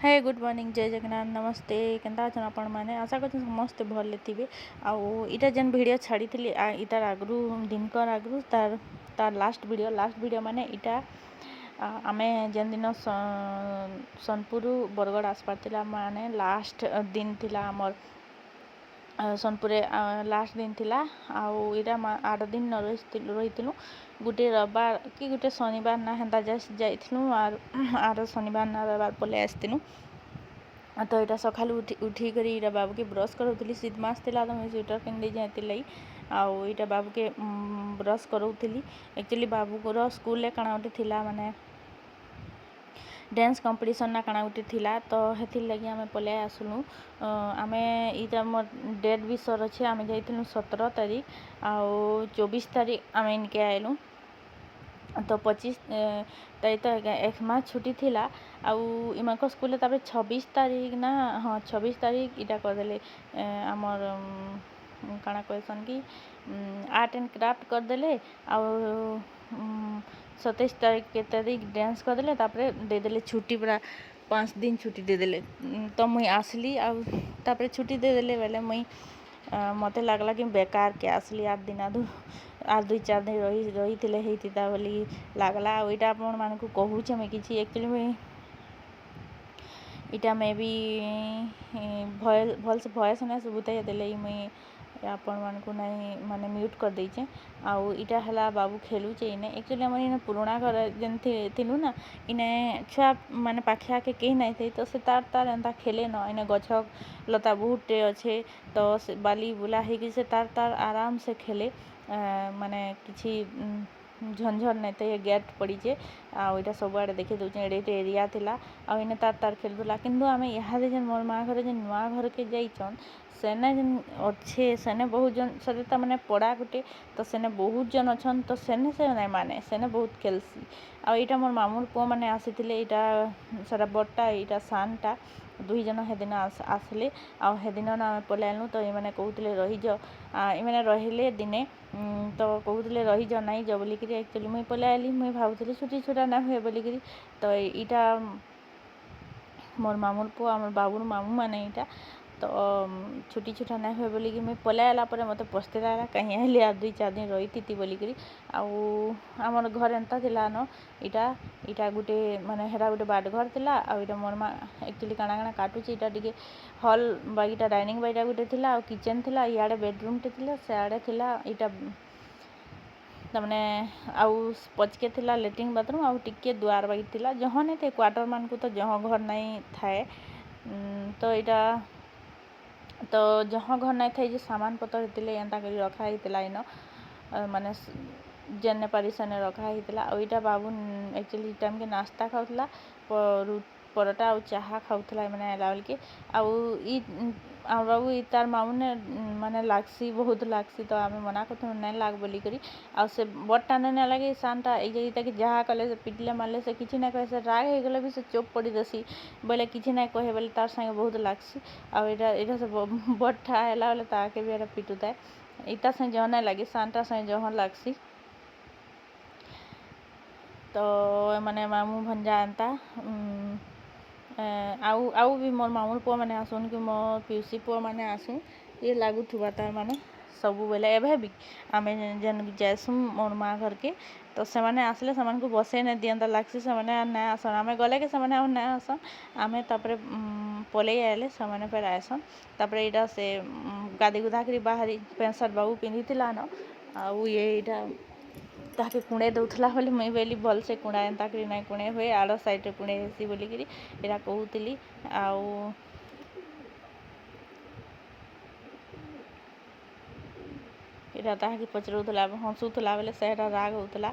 हे good morning जय जगन्नाथ नमस्ते केनता अछन आपण माने आशा करछन समस्त भले थिबे आउ इटा जेन वीडियो छाड़ी थिली इतार आगरू दिनकर आगरू तार लास्ट वीडियो माने इटा आमे जेन दिन सोनपुर बरगड़ आसपार थिला माने लास्ट दिन थिला हमर सोनपुर लास्ट दिन थिला आउ इटा 8 दिन न रही गोटे रविवार कि गोटे शनिवार ना हेन्ता जस्ट जाइथिलु आर शनिवार ना रविवार पले आसथिलु तो यहाँ सका उठी कर इटा बाबू के ब्रश करोली शीत मास थिला तो मुझे स्वेटर पिंधि जाती लगी आउ इटा बाबू के ब्रश करोली एक्चुअली बाबू को स्कूल काना गोटे थिला माने डांस कंपटीशन ना काना गोटे थिला तो हेथिर लगी आमे पले आसलु आमे इटा मोर डेट भी सर अच्छे आमे जाइथिलु 17 तारीख आउ 24 तारीख आमे इनके आइलु तो 25 तारीख तो एक मास छुट्टी थिला आउ इमाको स्कूल तापर 26 तारीख ना हाँ 26 तारीख इटा करदेले आमर काना कहसन कि आर्ट एंड क्राफ्ट करदेले आउ 27 तारीख डांस करदेले तापर देदेले छुट्टी पूरा 5 दिन छुट्टी देदेले तो मुई आसली आउ तापर छुट्टी देदेले बेले मुई मते लागला कि बेकार के आसली 8 दिन आदु आर 2-4 दिन रही थिले हेतिता बोली लागला आ इटा आपण मानकु कहूचे मैं किछि एक्चुअली मैं इटा मे भी भल से भयस ना सुबुता देले मुई आपण मानकु नहीं माने म्यूट कर देचे आउ इटा हला बाबू खेलुचे इने एक्चुअली हमर इने पुराना घर जेन थिलु ना इने छुआ माने पाखिया के कहीं नहीं थे तो से तार एंता खेले न इने गछ लता बहुते अच्छे तो बाली बुला है कि से तार आराम से खेले माने किछि झंझट नहीं तो ये गेट पड़ीचे आईटा सब आड़े देखी दूचे एडे एरिया थिला आने तार खेलुला किंतु आम यहाँ जेन मोर माँ घर जेन नुआ घर के जाइछन सेने जेन अच्छे सेने बहुत जन से मैंने पड़ा गोटे तो सेने बहुत जन अच्छन तो सेने से नहीं माने सेने बहुत खेलसी आईटा मोर मामूर पुआ मैंने आसी सारा बड़टा यहाँ सानटा 2 जन हेदिन आसले आदिन आम पलैलु तो ये कहते रहीज ये रहिले दिने तो कहते रहीज नाई जा बोलिक एक्चुअली मुई पलै आली मुई भावुली छुट्टी छुटा ना हुए बोलिक तो यहाँ मोर मामूर पुआ आम बाबूर मामू माने यहाँ तो छुट्टी छुटा ना हुए बोलिक मुई पलै आला पर मत पछते लागला कहीं आइली आ 2-4 दिन रही थी बोलिक आमर घर एंता थिला न इटा गोटे माने हेरा गोटे बाट घर थिला आ मोर माँ एक्चुअली काना काना काटुची इटा टिके हॉल बाईटा डाइनिंग बाईटा गोटे थिला आ किचन थिला इयाड़े बेडरूम टे थिला सियाड़े थिला इटा तमने आउ पचके थिला लेट्रिन बाथरूम आउ टिके दुआर बागी थिला जहाँ नहीं थे क्वार्टर मान को तो जहाँ घर नहीं थाए तो यहाँ तो जहाँ घर नहीं थे जो सामान पतर होते एंता कर रखा होता इन माने जेने पारी सेने रखा होता और बाबू एक्चुअली टाइम के नाश्ता खाऊला परोटा और चाहा खाऊला मैंने आला बेल के आउ बाबू तार मामू ने माने लागसी बहुत लागसी तो आम मना कर नहीं लाग बोलिक आ से बड़टा नहीं लगे सानटा ये जहाँ कले से पिटले मारले से किसी ना कहे से राग हो गले भी से चुप पड़ी देसी बोले किसी ना कहे बोले तार संगे बहुत लागसी आटा से बड़टा आला बोले ताके भी पिटुता इटा संगे जहाँ नहीं लगे सानटा संगे जहाँ लागसी तो माने मामू भंजा एंता आउ भी मोर मामूर पुआ मैंने आसुन कि मो पिउसी पुआ मैंने आसु ये लगुवा तार माने सबू बेले एवं भी आम जेन जासु मोर माँ घर के तो से मैंने आसले से को बसे नहीं दिंता लगसी से ना आसन आम गले के ना आसन आम तापर पलि आए से फिर आसन तापर यहाँ से गाधी गुधा कर बाहरी पैंट सार्ट बाबू पिंधि थी न आउ ये ताके कुणे दौला बोली मुई बोली भल से कुणा एंता करी ना कुणे हुए आड़ साइड कुणे हेसी बोलिक यहाँ कहूली आउ यहाँ ताकि पचरौला हंसुला बोले से राग होता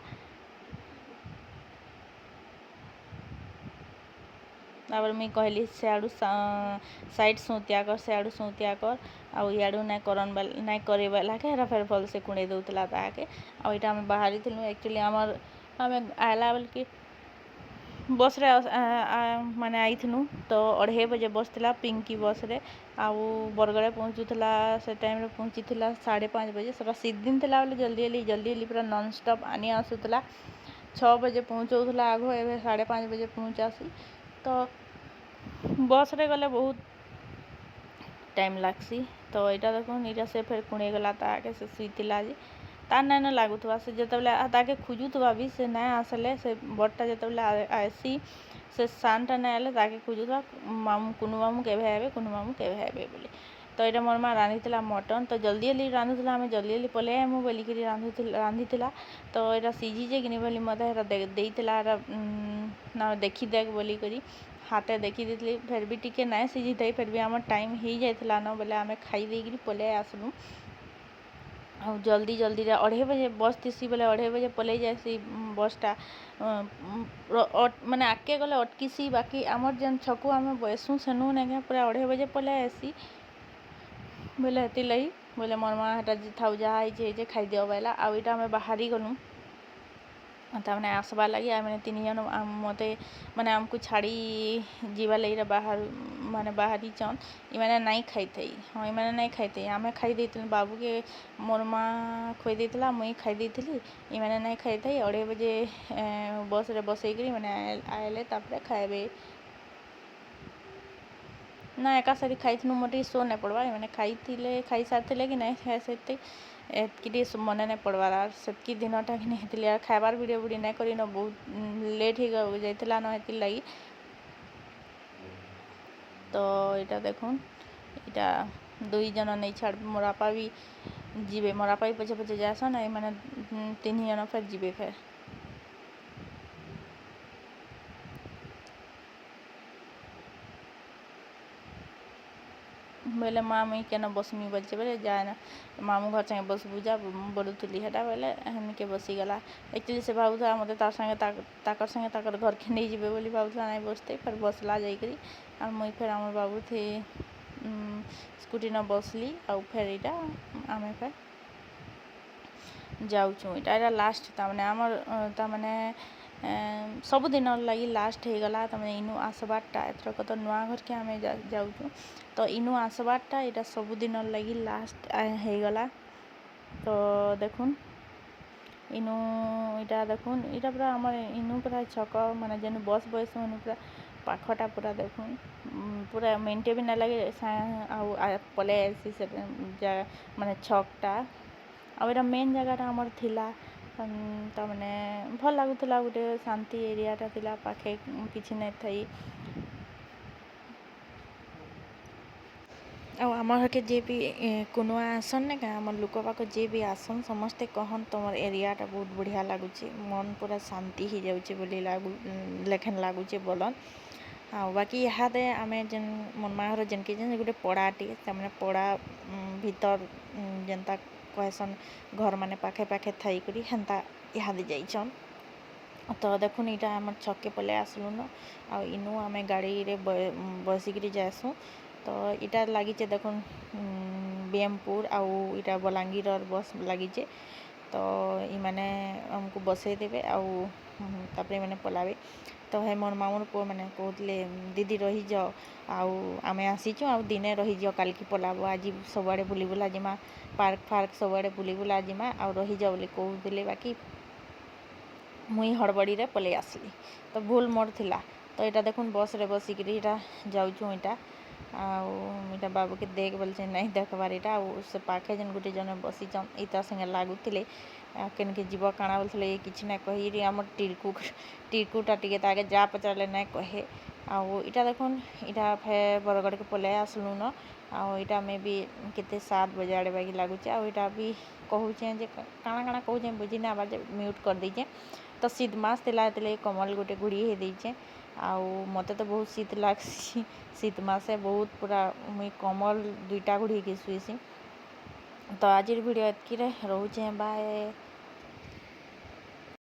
तापर मुई कहली सियाड़ू साइड सुतिया कर सियाड़ू सुतिया कर आउ इयाड़ू ना करन ना करे वाला के हेरा फिर भल से कुणे दौला ताके आईटा आम बाहरी थी एक्चुअली आम आला बेल के बस रे माने आई थी तो 2:30 बजे बस थिला पिंकी बस रे आउ बरगड़े पहुँचुला से टाइम रे पहुँची 5:30 बजे सरा शीत दिन थिला बोले जल्दी पूरा नॉन स्टॉप आनी आसूला 6 बजे पहुँचौला आग ए 5:30 बजे पहुँचासी तो बस रे गले बहुत टाइम लागसी। तो यहाँ देखुन यहाँ से फिर कुणे गला ताके से सुईला जे तार नाइन लगुवा से जितेबाला ताके खोजुवा भी से ना आसले से बड़टा जितेबाला आसी से सानटा ना आले ताके खोजुवा मामू कुनु मामू केवे आवे कुनु मामू केवे आवे बोली। तो यहाँ मोर माँ रांधिला मटन तो जल्दी जल्दी रांधुला आम जल्दी जल्दी पलि आमु बोलिक रांधिला। तो यहाँ सीझीजे कि बोली मत देला ना देखी देख बोलिक हाथे देखी दी फिर भी टिके ना सीझी थे फिर भी आम टाइम हो जाता न बोले आम खाई पलि आसलु। आ जल्दी जल्दी 2:30 बजे बस थी बोले 2:30 बजे पलि जासी बसटा माने आगे गले अटकीसी बाकी आमर जेन छकु आम बसू सेनु ना पूरा 2:30 बजे पलि आसी बोले हेती लगी बोले मोर माँ हेटा था जहाँ खाई दियो बोला आउ इटा आम बाहरी गलु तमें आसवा लगी मैंने 3 जन मत मैंने आमको छाड़ी जीवा लगे बाहर माने बाहरी चन इमाने नहीं खाई थे। हाँ इमाने नहीं खाई थे आम खाई बाबू के मोर माँ खुई देला मुई खाई देली इमाने नहीं खाई थे 2:30 बजे बस रे बसईकरी मैंने आएले तापर खाए ना एका सारी खाई मोटे शो नहीं पड़वा मैंने खाई सारी कि नहीं खाई सारी एतकी मन नहीं पड़वार से दिनटा कि नहीं खाबार वीडियो वीडियो नहीं कर बहुत लेट हो जाता न हेती लगी। तो यहाँ देखुन यहाँ 2 जन नहीं छाड़ मोर आपा भी जीवे मोर आपा भी पछे पछे जासन मैंने 3 जन फिर जीवे फिर बोले माँ मुई केन बसमी बोलचे बोले जाए ना मामू घर संगे बस बुझा बोलुली हेटा बोले हमके बसीगला एक्चुअली से भावुला मत तार संगे ताकर संगे ताकर घर के नहीं जीवे बोली भावुला नहीं बसते फिर बसला जाकरी और मुई फिर आम बाबू थे स्कूटी न बसली आउ फिर यहाँ आम फिर जाऊँ यहाँ लास्ट तमें आमर तमें सबुदिन लगी लास्ट हो गला तमें इनु आसबारटा एथरक तो नुआ घर के आम जाऊँ तो इनु आसबारटा यहाँ सबुदिन लगी लास्ट हो गला। तो देखुन इनु यहाँ देखुन यहाँ पूरा आम इनु पूरा छक माने जेनु बस बस पूरा पाखटा पूरा देखुन पूरा मिनटे भी ना लगे आउ पलि आसी से माने छकटा आ मेन जगह आमर थिला तमने भल लगुला गोटे शांति एरियाटा थिला पाखे किसी नहीं थी आम घर के जे भी कुनुआ आसन ना क्या आम लोक पाक जे भी आसन समस्ते कहन तुम एरियाटा बहुत बढ़िया लगुच मन पूरा शांति हो जाऊे लेखन लगुच बोलन हाँ बाकी यहाँ आम जेन मोर माँ घर जेनके गोटे पड़ाटे तमें पड़ा भीतर जेनता कहसन घर माने पाखे पाखे थी हेन्ता इहादे जाइछन। तो देखुन यहाँ आम छके पलि आसलु न आ इनु आम गाड़ी रे बसिक जासु। तो यहाँ लगे देखुन बीएमपुर आउ यहाँ बलांगीर बस लगे तो इमाने आमको बसई देवे आउे मैंने पलावे। तो है मोर मामूर पुआ मैंने कहते दीदी रही जाओ आम आसीचु आ दिने रही जाओ काल की पलाब आज सबुआड़े बुली बुला जिमा पार्क फार्क सबुआड़े बुली बुला जिमा आ रही जाओ बोली कहते बाकी मुई हड़बड़ी रे पलि आसली तो भूल मोर थिला। तो यहाँ देखुन बस रे बसिक जाऊँ यहाँ बाबू के देख बोलचे नहीं देखबार यहाँ से पाखे जेन गोटे जन बसीचन इता संगे लगुले के जीव काଣା बोलते ये किसी ना कही आम टीरकुटा टे आगे जा पचारे ना कहे आटा देखुन यहाँ फे बरगढ़ के पलि आसलु न आटा मे भी केते 7 बजे आड़े बागी लगुचे आटा भी कहूचे जे काଣା काଣା कहूचे बुझी ना आवाज म्यूट कर दीचे। तो शीत मास थिला कमल गोटे घुड़ी हे दीचे मत तो बहुत शीत लगसी शीत मासे बहुत पूरा मुई कमल 2टा घुड़ी के शुएसी। तो आज वीडियो एतकी रोचे बाय।